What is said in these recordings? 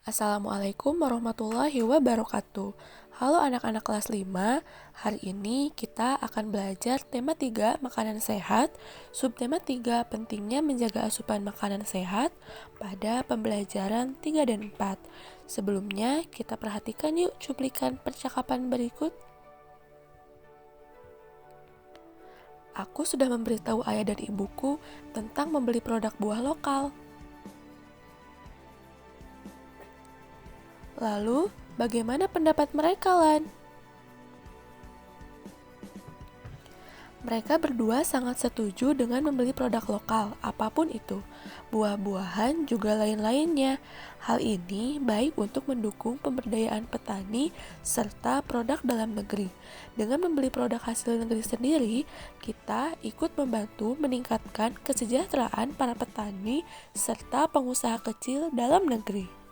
Assalamualaikum warahmatullahi wabarakatuh. Halo anak-anak kelas 5. Hari ini kita akan belajar tema 3 makanan sehat, subtema 3 pentingnya menjaga asupan makanan sehat pada pembelajaran 3 dan 4. Sebelumnya kita perhatikan yuk cuplikan percakapan berikut. Aku sudah memberitahu ayah dan ibuku tentang membeli produk buah lokal. Lalu, bagaimana pendapat mereka, Lan? Mereka berdua sangat setuju dengan membeli produk lokal, apapun itu, buah-buahan juga lain-lainnya. Hal ini baik untuk mendukung pemberdayaan petani serta produk dalam negeri. Dengan membeli produk hasil negeri sendiri, kita ikut membantu meningkatkan kesejahteraan para petani serta pengusaha kecil dalam negeri.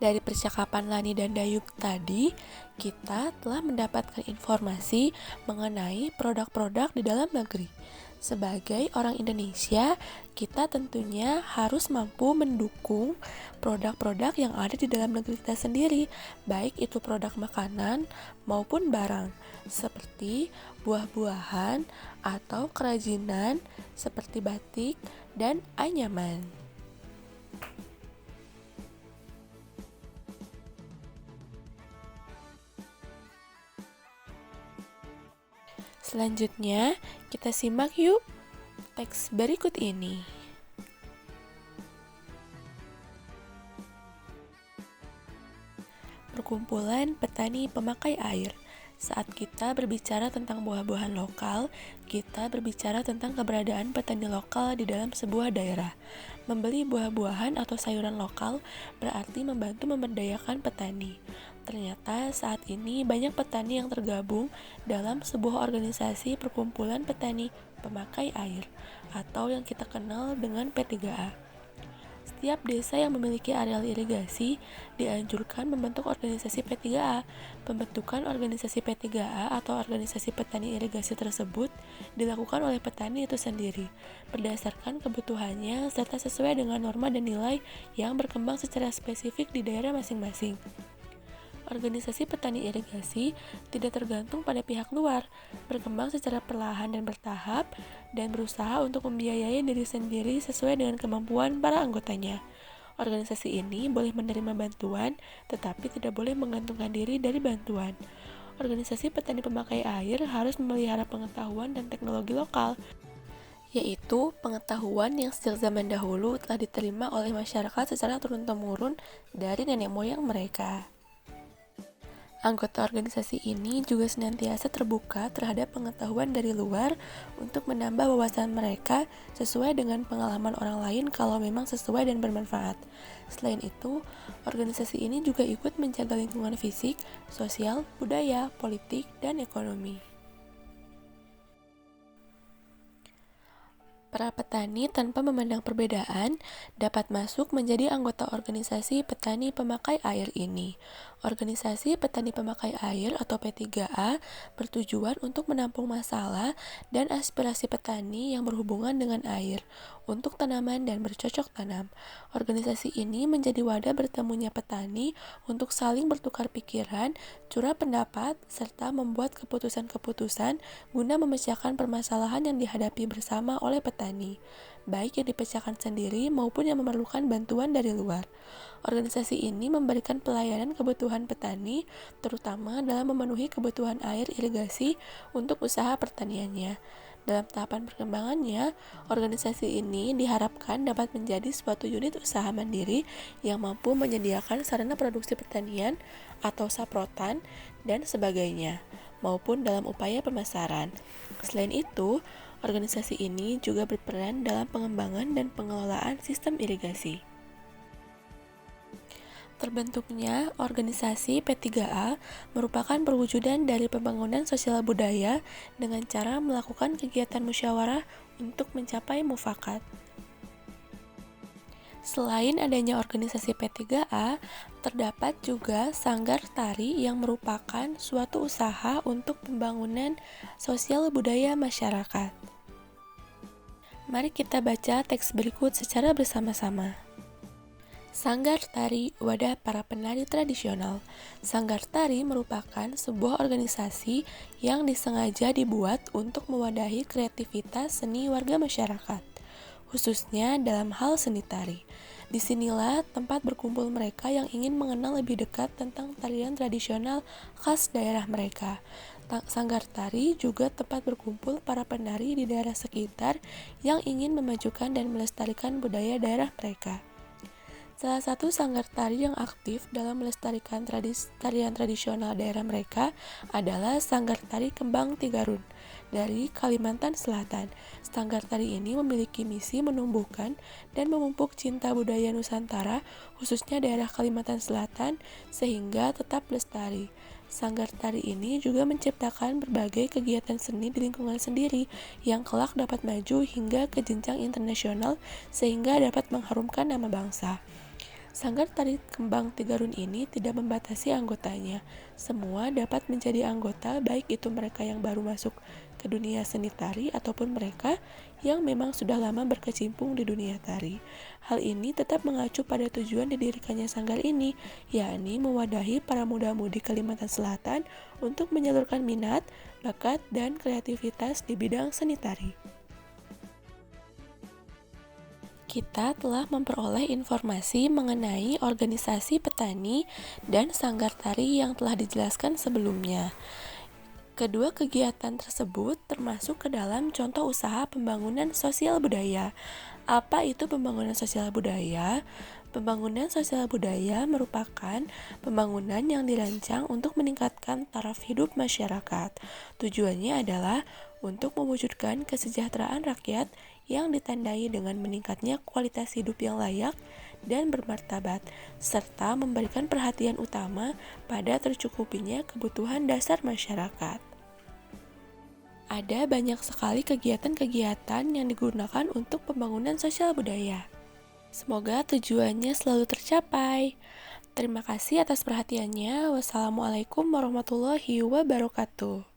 Dari percakapan Lani dan Dayuk tadi, kita telah mendapatkan informasi mengenai produk-produk di dalam negeri. Sebagai orang Indonesia, kita tentunya harus mampu mendukung produk-produk yang ada di dalam negeri kita sendiri, baik itu produk makanan maupun barang, seperti buah-buahan atau kerajinan seperti batik dan anyaman. Selanjutnya, kita simak yuk teks berikut ini. Perkumpulan petani pemakai air. Saat kita berbicara tentang buah-buahan lokal, kita berbicara tentang keberadaan petani lokal di dalam sebuah daerah. Membeli buah-buahan atau sayuran lokal berarti membantu memberdayakan petani. Ternyata saat ini banyak petani yang tergabung dalam sebuah organisasi perkumpulan petani pemakai air atau yang kita kenal dengan P3A. Setiap desa yang memiliki areal irigasi dianjurkan membentuk organisasi P3A. Pembentukan organisasi P3A atau organisasi petani irigasi tersebut dilakukan oleh petani itu sendiri, berdasarkan kebutuhannya serta sesuai dengan norma dan nilai yang berkembang secara spesifik di daerah masing-masing. Organisasi petani irigasi tidak tergantung pada pihak luar, berkembang secara perlahan dan bertahap, dan berusaha untuk membiayai diri sendiri sesuai dengan kemampuan para anggotanya. Organisasi ini boleh menerima bantuan, tetapi tidak boleh menggantungkan diri dari bantuan. Organisasi petani pemakai air harus memelihara pengetahuan dan teknologi lokal, yaitu pengetahuan yang sejak zaman dahulu telah diterima oleh masyarakat secara turun-temurun dari nenek moyang mereka. Anggota organisasi ini juga senantiasa terbuka terhadap pengetahuan dari luar untuk menambah wawasan mereka sesuai dengan pengalaman orang lain kalau memang sesuai dan bermanfaat. Selain itu, organisasi ini juga ikut menjaga lingkungan fisik, sosial, budaya, politik, dan ekonomi. Para petani tanpa memandang perbedaan dapat masuk menjadi anggota organisasi petani pemakai air ini. Organisasi petani pemakai air atau P3A bertujuan untuk menampung masalah dan aspirasi petani yang berhubungan dengan air untuk tanaman dan bercocok tanam. Organisasi ini menjadi wadah bertemunya petani untuk saling bertukar pikiran, curah pendapat, serta membuat keputusan-keputusan guna memecahkan permasalahan yang dihadapi bersama oleh petani, baik yang dipecahkan sendiri maupun yang memerlukan bantuan dari luar. Organisasi ini memberikan pelayanan kebutuhan petani, terutama dalam memenuhi kebutuhan air irigasi untuk usaha pertaniannya. Dalam tahapan perkembangannya, organisasi ini diharapkan dapat menjadi suatu unit usaha mandiri yang mampu menyediakan sarana produksi pertanian atau saprotan dan sebagainya, maupun dalam upaya pemasaran. Selain itu, organisasi ini juga berperan dalam pengembangan dan pengelolaan sistem irigasi. Terbentuknya organisasi P3A merupakan perwujudan dari pembangunan sosial budaya dengan cara melakukan kegiatan musyawarah untuk mencapai mufakat. Selain adanya organisasi P3A, terdapat juga Sanggar Tari yang merupakan suatu usaha untuk pembangunan sosial budaya masyarakat. Mari kita baca teks berikut secara bersama-sama. Sanggar Tari, wadah para penari tradisional. Sanggar Tari merupakan sebuah organisasi yang disengaja dibuat untuk mewadahi kreativitas seni warga masyarakat, khususnya dalam hal seni tari. Disinilah tempat berkumpul mereka yang ingin mengenal lebih dekat tentang tarian tradisional khas daerah mereka. Sanggar Tari juga tempat berkumpul para penari di daerah sekitar yang ingin memajukan dan melestarikan budaya daerah mereka. Salah satu sanggar tari yang aktif dalam melestarikan tarian tradisional daerah mereka adalah Sanggar Tari Kembang Tigarun dari Kalimantan Selatan. Sanggar tari ini memiliki misi menumbuhkan dan memupuk cinta budaya Nusantara, khususnya daerah Kalimantan Selatan, sehingga tetap lestari. Sanggar tari ini juga menciptakan berbagai kegiatan seni di lingkungan sendiri yang kelak dapat maju hingga ke jenjang internasional sehingga dapat mengharumkan nama bangsa. Sanggar Tari Kembang Tigarun ini tidak membatasi anggotanya. Semua dapat menjadi anggota, baik itu mereka yang baru masuk ke dunia seni tari ataupun mereka yang memang sudah lama berkecimpung di dunia tari. Hal ini tetap mengacu pada tujuan didirikannya sanggar ini, yakni mewadahi para muda-mudi Kalimantan Selatan untuk menyalurkan minat, bakat, dan kreativitas di bidang seni tari. Kita telah memperoleh informasi mengenai organisasi petani dan sanggar tari yang telah dijelaskan sebelumnya. Kedua kegiatan tersebut termasuk ke dalam contoh usaha pembangunan sosial budaya. Apa itu pembangunan sosial budaya? Pembangunan sosial budaya merupakan pembangunan yang dirancang untuk meningkatkan taraf hidup masyarakat. Tujuannya adalah untuk mewujudkan kesejahteraan rakyat yang ditandai dengan meningkatnya kualitas hidup yang layak dan bermartabat, serta memberikan perhatian utama pada tercukupinya kebutuhan dasar masyarakat. Ada banyak sekali kegiatan-kegiatan yang digunakan untuk pembangunan sosial budaya. Semoga tujuannya selalu tercapai. Terima kasih atas perhatiannya. Wassalamualaikum warahmatullahi wabarakatuh.